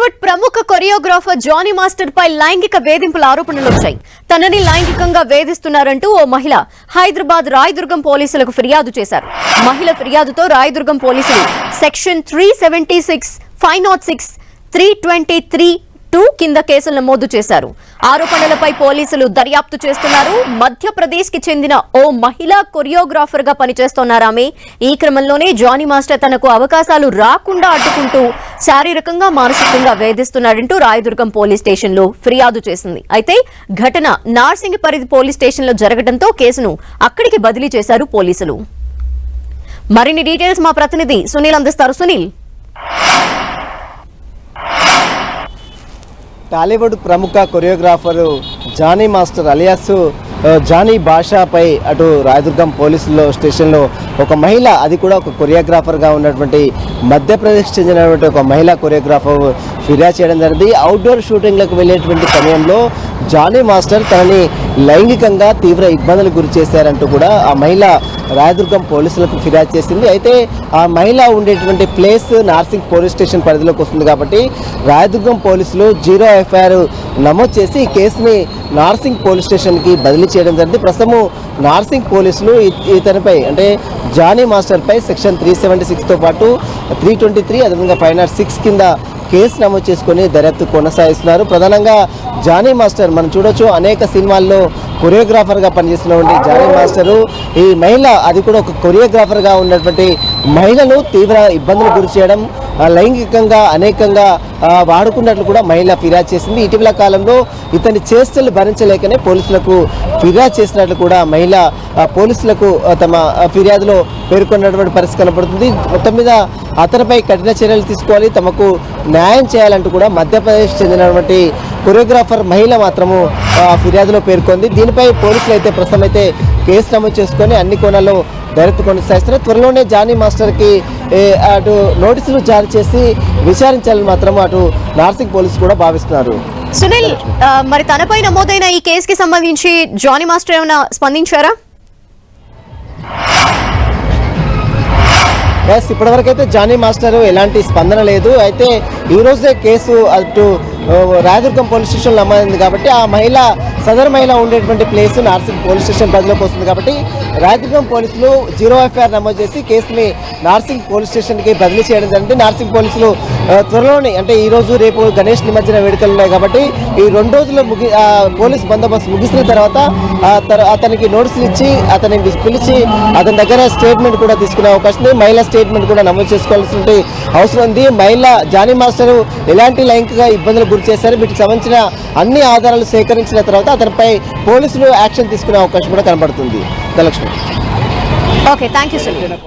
టాలీవుడ్ ప్రముఖ choreographer Jani master పై లైంగిక వేధింపుల ఆరోపణలు వచ్చాయి. తనని లైంగికంగా వేధిస్తున్నారంటూ ఓ మహిళ హైదరాబాద్ రాయదుర్గం పోలీసులకు ఫిర్యాదు చేశారు. మహిళ ఫిర్యాదుతో రాయదుర్గం పోలీసులు సెక్షన్ 376, 506, 323(2) కింద కేసులు నమోదు చేశారు. ఆరోపణలపై పోలీసులు దర్యాప్తు చేస్తున్నారు. మధ్యప్రదేశ్ కి చెందిన ఓ మహిళా కొరియోగ్రాఫర్ గా పనిచేస్తున్నారామె. ఈ క్రమంలోనే జానీ మాస్టర్ తనకు అవకాశాలు రాకుండా అడ్డుకుంటూ శారీరకంగా మానసికంగా వేధిస్తున్నాడంటూ రాయదుర్గం పోలీస్ స్టేషన్ లో ఫిర్యాదు చేసింది. అయితే ఘటన నార్సింగి పరిధి పోలీస్ స్టేషన్ లో జరగడంతో కేసును అక్కడికి బదిలీ చేశారు పోలీసులు. మరిన్ని డీటెయిల్స్ మా ప్రతినిధి సునీల్ అందిస్తారు. సునీల్, టాలీవుడ్ ప్రముఖ choreographer Jani master alias Jani భాషపై అటు రాయదుర్గం పోలీసుల్లో స్టేషన్లో ఒక మహిళ, అది కూడా ఒక కొరియోగ్రాఫర్గా ఉన్నటువంటి మధ్యప్రదేశ్ చెందినటువంటి ఒక మహిళా కొరియోగ్రాఫర్ ఫిర్యాదు చేయడం జరిగింది. అవుట్డోర్ షూటింగ్లకు వెళ్ళేటువంటి సమయంలో జానీ మాస్టర్ తనని లైంగికంగా తీవ్ర ఇబ్బందులకు గురి చేశారంటూ కూడా ఆ మహిళ రాయదుర్గం పోలీసులకు ఫిర్యాదు చేసింది. అయితే ఆ మహిళ ఉండేటువంటి ప్లేస్ నార్సింగ్ పోలీస్ స్టేషన్ పరిధిలోకి వస్తుంది కాబట్టి రాయదుర్గం పోలీసులు 0 ఎఫ్ఐఆర్ నమోదు చేసి ఈ కేసుని నార్సింగ్ పోలీస్ స్టేషన్కి బదిలీ చేయడం జరిగింది. ప్రస్తుతం నార్సింగ్ పోలీసులు ఇతనిపై అంటే జానీ మాస్టర్పై సెక్షన్ 376తో పాటు 323 అదేవిధంగా 506 కింద కేసు నమోదు చేసుకుని దర్యాప్తు కొనసాగిస్తున్నారు. ప్రధానంగా జానీ మాస్టర్ మనం చూడొచ్చు, అనేక సినిమాల్లో కొరియోగ్రాఫర్గా పనిచేస్తున్నటువంటి జానీ మాస్టరు ఈ మహిళ, అది కూడా ఒక కొరియోగ్రాఫర్గా ఉన్నటువంటి మహిళను తీవ్ర ఇబ్బందులు గురి చేయడం, లైంగికంగా అనేకంగా వాడుకున్నట్లు కూడా మహిళ ఫిర్యాదు చేసింది. ఇటీవల కాలంలో ఇతని చేష్టలు భరించలేకనే పోలీసులకు ఫిర్యాదు చేసినట్లు కూడా మహిళ పోలీసులకు తమ ఫిర్యాదులో పేర్కొన్నటువంటి పరిస్థితి కనపడుతుంది. మొత్తం మీద అతనిపై కఠిన చర్యలు తీసుకోవాలి, తమకు న్యాయం చేయాలంటూ కూడా మధ్యప్రదేశ్ చెందినటువంటి కొరియోగ్రాఫర్ మహిళ మాత్రము ఫిర్యాదులో పేర్కొంది. దీనిపై పోలీసులు అయితే ప్రస్తుతం అయితే కేసు నమోదు చేసుకొని అన్ని కోణాల్లో దర్యాప్తు కొనసాగిస్తున్నారు. త్వరలోనే జానీ మాస్టర్కి అటు నోటీసులు జారీ చేసి విచారించాలని మాత్రం అటు నార్సింగ్ పోలీసు కూడా భావిస్తున్నారు. సునీల్, మరి తనపై నమోదైన ఈ కేసుకి సంబంధించి జానీ మాస్టర్ ఏమైనా స్పందించారా? ఇప్పటివరకు అయితే జానీ మాస్టర్ ఎలాంటి స్పందన లేదు. అయితే ఈ రోజే కేసు అటు రాయదుర్గం పోలీస్ స్టేషన్లో నమోదైంది కాబట్టి ఆ మహిళ, సదరు మహిళ ఉండేటువంటి ప్లేస్ నార్సింగ్ పోలీస్ స్టేషన్ పరిధిలోకి వస్తుంది కాబట్టి రాయదుర్గం పోలీసులు 0 ఎఫ్ఐఆర్ నమోదు చేసి కేసుని నార్సింగ్ పోలీస్ స్టేషన్కి బదిలీ చేయడం జరిగింది. నార్సింగ్ పోలీసులు త్వరలోనే, అంటే ఈ రోజు రేపు గణేష్ నిమజ్జన వేడుకలు ఉన్నాయి కాబట్టి ఈ 2 రోజులు పోలీస్ బందోబస్తు ముగిసిన తర్వాత అతనికి నోటీసులు ఇచ్చి అతన్ని పిలిచి అతని దగ్గర స్టేట్మెంట్ కూడా తీసుకునే అవకాశం ఉంది. మహిళా స్టేట్మెంట్ కూడా నమోదు చేసుకోవాల్సిన అవసరం ఉంది. మహిళ జానీ మాస్టర్ ఎలాంటి లైంగిక ఇబ్బందులు గురి చేశారు, వీటికి సంబంధించిన అన్ని ఆధారాలు సేకరించిన తర్వాత అతనిపై పోలీసులు యాక్షన్ తీసుకునే అవకాశం కూడా కనబడుతుంది. Dhanalakshmi. Okay, thank you Sunil.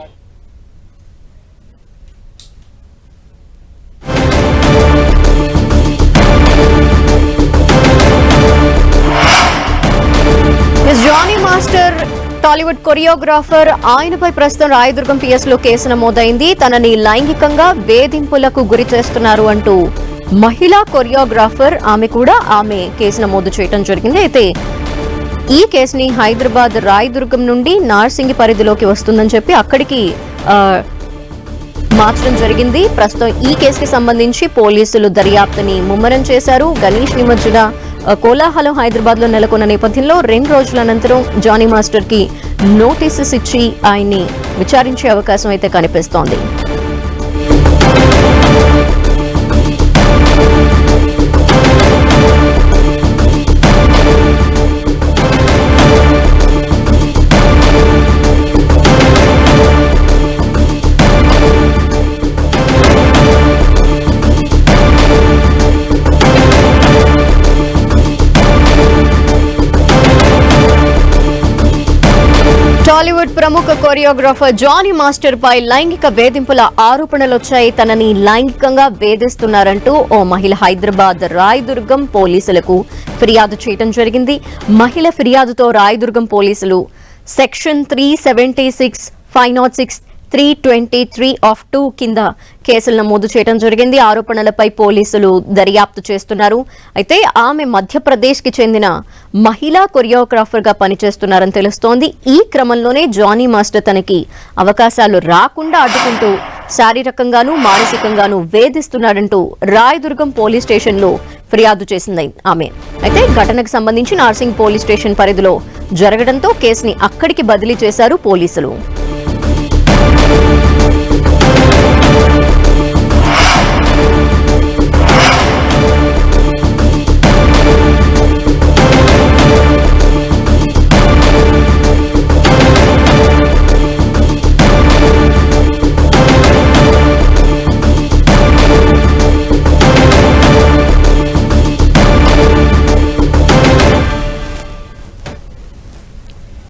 Jani master Tollywood choreographer, ఆయనపై ప్రస్తుతం రాయదుర్గం PS లో కేసు నమోదైంది. తనని లైంగికంగా వేధింపులకు గురి చేస్తున్నారు అంటూ మహిళా కొరియోగ్రాఫర్ ఆమె కేసు నమోదు చేయడం జరిగింది. అయితే ఈ కేసుని హైదరాబాద్ రాయదుర్గం నుండి నార్సింగి పరిధిలోకి వస్తుందని చెప్పి అక్కడికి మార్చడం జరిగింది. ప్రస్తుతం ఈ కేసుకి సంబంధించి పోలీసులు దర్యాప్తుని ముమ్మరం చేశారు. గణేష్ నిమజ్జన కోలాహలం హైదరాబాద్ లో నెలకొన్న నేపథ్యంలో 2 రోజుల అనంతరం జానీ మాస్టర్ కి నోటీసెస్ ఇచ్చి ఆయన్ని విచారించే అవకాశం అయితే కనిపిస్తోంది. టాలీవుడ్ ప్రముఖ కొరియోగ్రాఫర్ జానీ మాస్టర్ పై లైంగిక వేధింపుల ఆరోపణలు వచ్చాయి. తనని లైంగికంగా వేధిస్తున్నారంటూ ఓ మహిళ హైదరాబాద్ రాయదుర్గం పోలీసులకు ఫిర్యాదు చేయడం జరిగింది. మహిళ ఫిర్యాదుతో రాయదుర్గం పోలీసులు సెక్షన్ 376, 506, 323(2) కింద కేసులు నమోదు చేయడం జరిగింది. ఆరోపణలపై పోలీసులు దర్యాప్తు చేస్తున్నారు. అయితే ఆమె మధ్యప్రదేశ్ కి చెందిన మహిళా కొరియోగ్రాఫర్ గా పనిచేస్తున్నారని తెలుస్తోంది. ఈ క్రమంలోనే జానీ మాస్టర్ తనకి అవకాశాలు రాకుండా అడ్డుకుంటూ శారీరకంగానూ మానసికంగానూ వేధిస్తున్నాడంటూ రాయదుర్గం పోలీస్ స్టేషన్లో ఫిర్యాదు చేసింది ఆమె. అయితే ఘటనకు సంబంధించి నార్సింగ్ పోలీస్ స్టేషన్ పరిధిలో జరగడంతో కేసుని అక్కడికి బదిలీ చేశారు పోలీసులు.